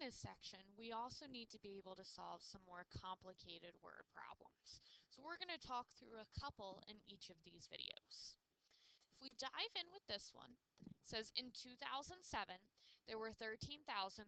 this section, we also need to be able to solve some more complicated word problems. So we're going to talk through a couple in each of these videos. If we dive in with this one, it says in 2007, there were 13,300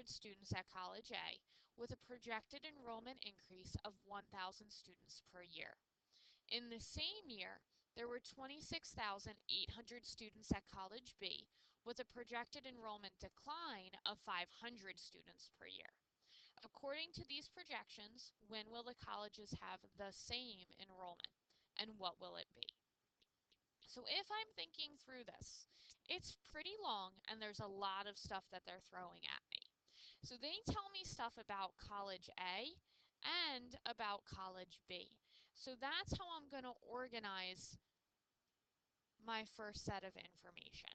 students at College A with a projected enrollment increase of 1,000 students per year. In the same year, there were 26,800 students at College B with a projected enrollment decline of 500 students per year. According to these projections, when will the colleges have the same enrollment, and what will it be? So if I'm thinking through this, it's pretty long and there's a lot of stuff that they're throwing at me. So they tell me stuff about College A and about College B. So that's how I'm going to organize my first set of information.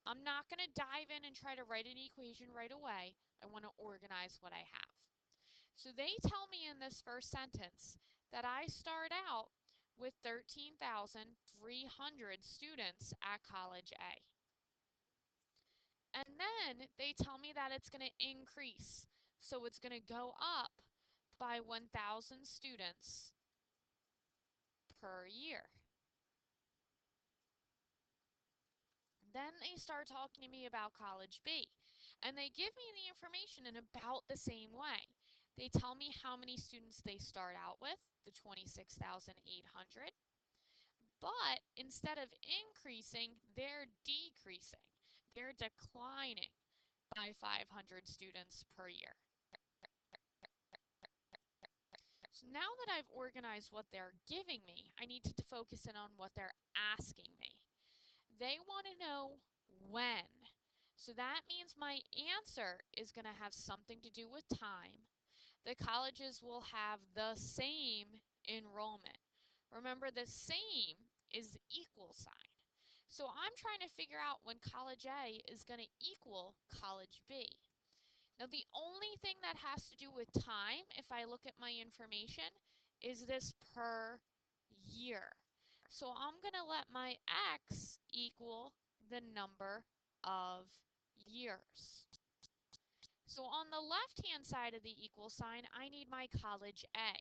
I'm not going to dive in and try to write an equation right away. I want to organize what I have. So they tell me in this first sentence that I start out with 13,300 students at College A. And then they tell me that it's going to increase. So it's going to go up by 1,000 students per year. Then they start talking to me about College B, and they give me the information in about the same way. They tell me how many students they start out with, the 26,800, but instead of increasing, they're decreasing. They're declining by 500 students per year. So now that I've organized what they're giving me, I need to focus in on what they're asking me. They want to know when. So that means my answer is going to have something to do with time. The colleges will have the same enrollment. Remember, the same is the equal sign. So I'm trying to figure out when College A is going to equal College B. Now, the only thing that has to do with time, if I look at my information, is this per year. So I'm going to let my x equal the number of years. So on the left-hand side of the equal sign, I need my College A.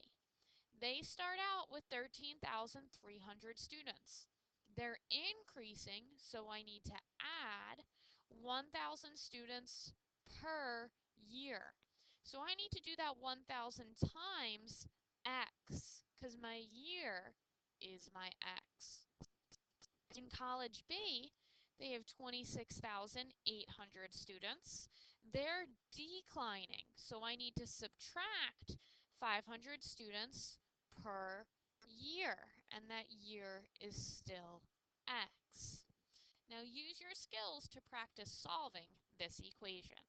They start out with 13,300 students. They're increasing, so I need to add 1,000 students per year. So I need to do that 1,000 times x, because my year is my x. In College B, they have 26,800 students. They're declining, so I need to subtract 500 students per year, and that year is still x. Now use your skills to practice solving this equation.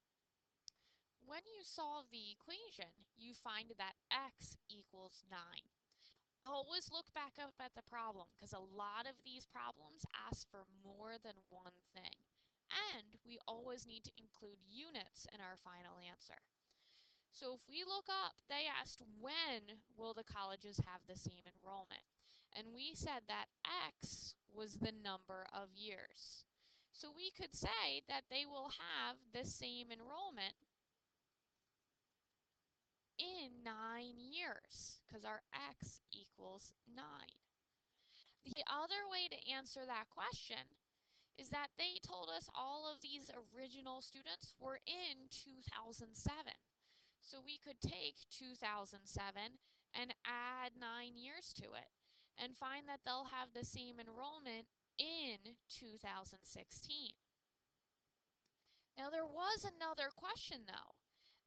When you solve the equation, you find that x equals 9. Always look back up at the problem because a lot of these problems ask for more than one thing. And we always need to include units in our final answer. So if we look up, they asked when will the colleges have the same enrollment? And we said that X was the number of years. So we could say that they will have the same enrollment in 9 years because our X equals 9. The other way to answer that question is that they told us all of these original students were in 2007. So we could take 2007 and add 9 years to it and find that they'll have the same enrollment in 2016. Now there was another question though.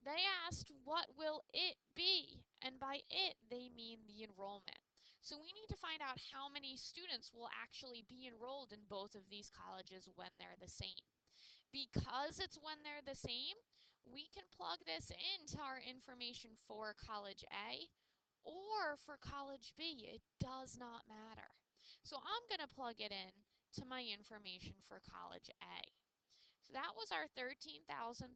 They asked what will it be, and by it they mean the enrollment. So we need to find out how many students will actually be enrolled in both of these colleges when they're the same. Because it's when they're the same, we can plug this into our information for College A or for College B. It does not matter. So I'm going to plug it in to my information for College A. So that was our 13,300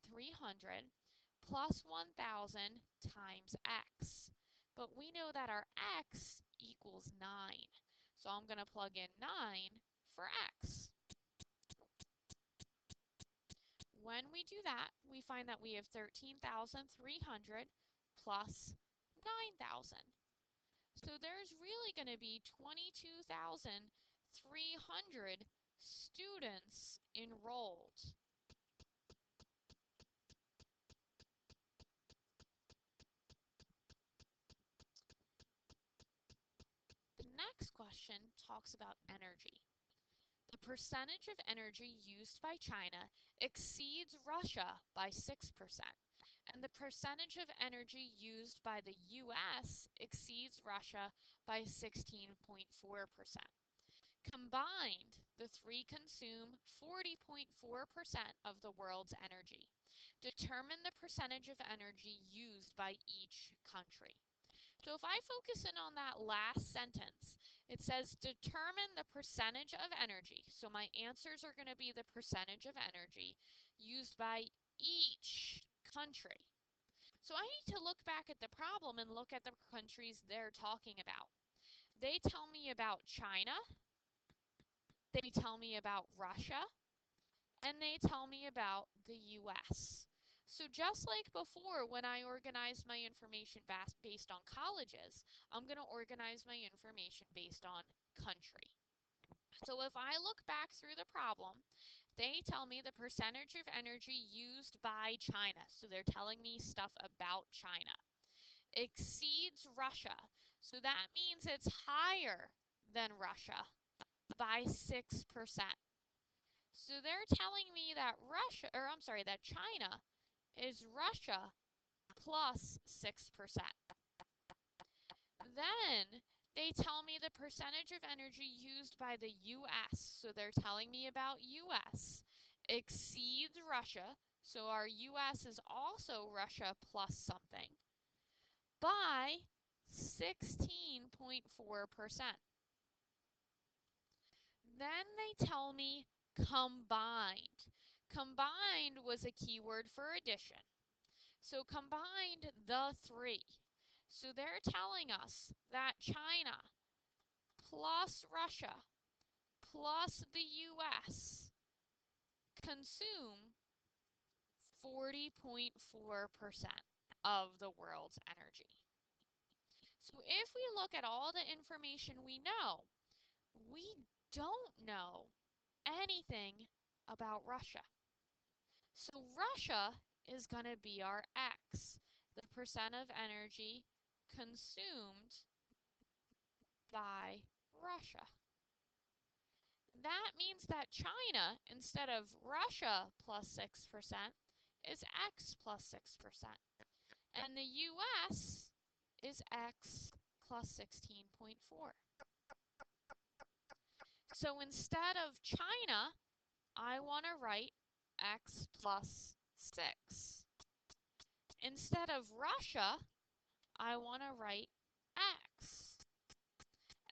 plus 1,000 times x. But we know that our x equals 9. So I'm going to plug in 9 for x. When we do that, we find that we have 13,300 plus 9,000. So there's really going to be 22,300 students enrolled. The next question talks about energy. The percentage of energy used by China exceeds Russia by 6%, and the percentage of energy used by the US exceeds Russia by 16.4%. Combined, the three consume 40.4% of the world's energy. Determine the percentage of energy used by each country. So if I focus in on that last sentence, it says determine the percentage of energy. So my answers are going to be the percentage of energy used by each country. So I need to look back at the problem and look at the countries they're talking about. They tell me about China, they tell me about Russia, and they tell me about the US. So just like before, when I organized my information based on colleges, I'm going to organize my information based on country. So if I look back through the problem, they tell me the percentage of energy used by China. So they're telling me stuff about China. Exceeds Russia. So that means it's higher than Russia by 6%. So they're telling me that that China is Russia plus 6%. Then they tell me the percentage of energy used by the US. So they're telling me about US exceeds Russia. So our US is also Russia plus something by 16.4%. Then they tell me combined. Combined was a keyword for addition. So combined the three. So they're telling us that China plus Russia plus the US consume 40.4% of the world's energy. So if we look at all the information we don't know anything about Russia. So Russia is going to be our X, the percent of energy consumed by Russia. That means that China, instead of Russia plus 6%, is X plus 6%. And the US is X plus 16.4. So instead of China, I want to write X plus 6. Instead of Russia, I want to write X.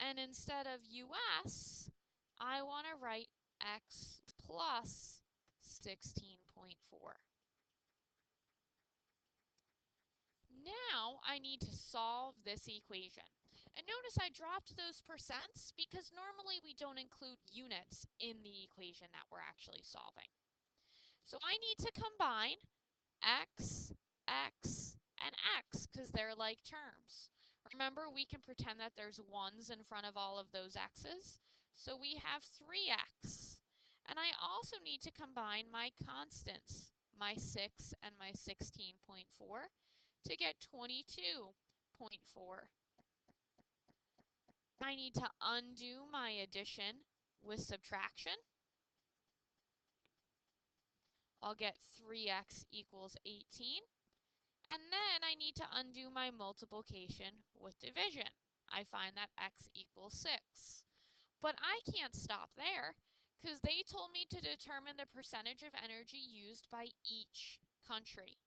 And instead of US, I want to write X plus 16.4. Now I need to solve this equation. And notice I dropped those percents because normally we don't include units in the equation that we're actually solving. So I need to combine X, X, and X because they're like terms. Remember, we can pretend that there's ones in front of all of those X's. So we have 3X. And I also need to combine my constants, my 6 and my 16.4, to get 22.4. I need to undo my addition with subtraction. I'll get 3x equals 18. And then I need to undo my multiplication with division. I find that x equals 6. But I can't stop there because they told me to determine the percentage of energy used by each country.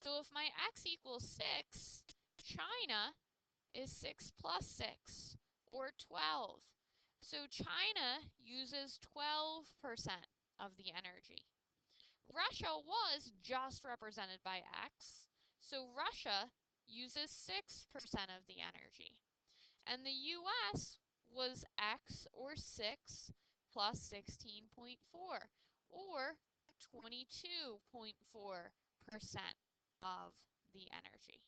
So if my x equals 6, China is 6 plus 6, or 12. So China uses 12% of the energy. Russia was just represented by X, so Russia uses 6% of the energy. And the US was X, or 6, plus 16.4, or 22.4% of the energy.